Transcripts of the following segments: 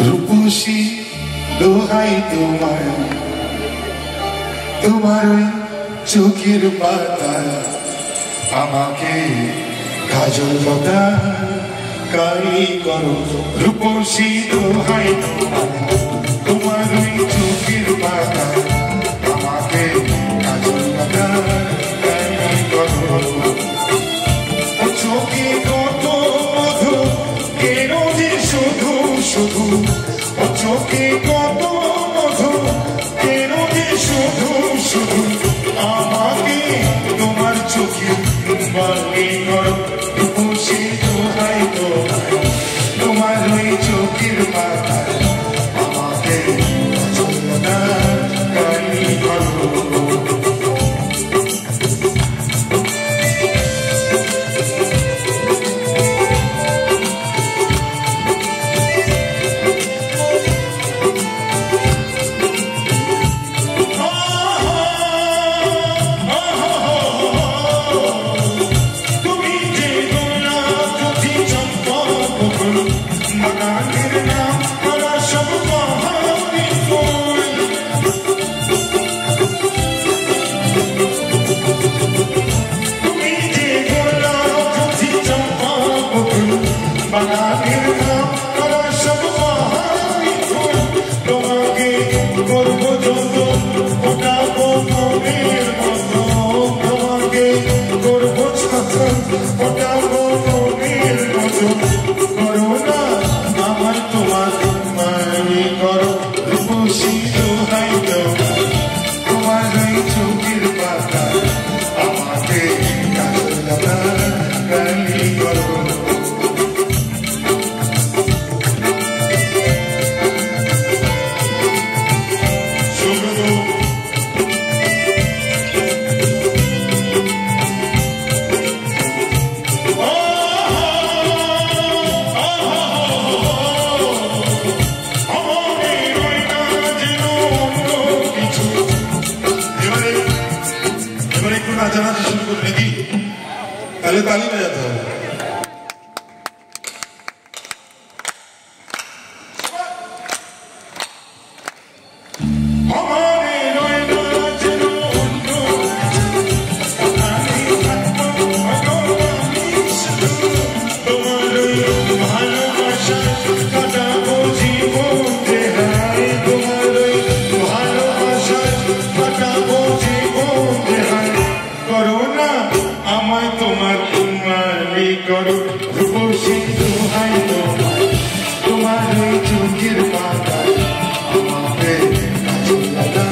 রূপসী দোহাই তোমায়, তোমার ওই চোখের পাতা আমাকে কাজল লতা কারি করো। রূপসী দোহাই তোমায়, তোমার ওই চোখের পাতা আমাকে কাজল লতা কারি করো। চোখে কত মধু কেন যে শুধু শুধু, চোখে কত মধু কেন যে শুধু শুধু আমাকে তোমার চোখে বালি করো। রূপসী দোহাই তোমায়, তোমার ওই চোখের পাতা আমাকে কাজল লতা কারি করো। नाचाना शुरू करने की पहले ताली बजाता हूँ। রূপসী দোহাই তোমায়, তোমার ওই চোখের পাতা আমাকে কাজল লতা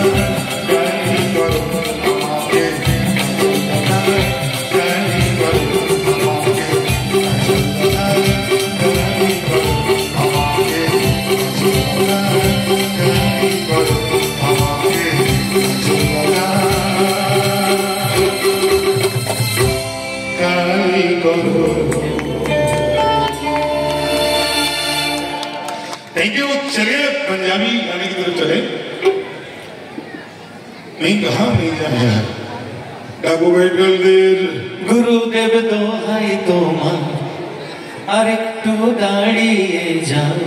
কারি করো। আমাকে কাজল লতা কারি করো। আমাকে কাজল লতা কারি করো। আমাকে কাজল লতা কারি করো। আমাকে কাজল লতা कारी करो। Thank you. चलिए पंजाबी गाने की तरफ चले। नहीं कहा नहीं जाना डाकू बैठल देर गुरुदेव দোহাই তোমার আরেকটু দাঁড়িয়ে যাও,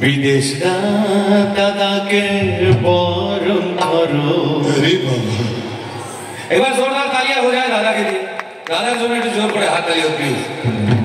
বিদেশ দাদাকে বরণ করো। अरे बाबा एक बार जोरदार तालियां हो जाए दादा के लिए। दादा जो मैं जोर पड़े हाथ ताली हो प्लीज।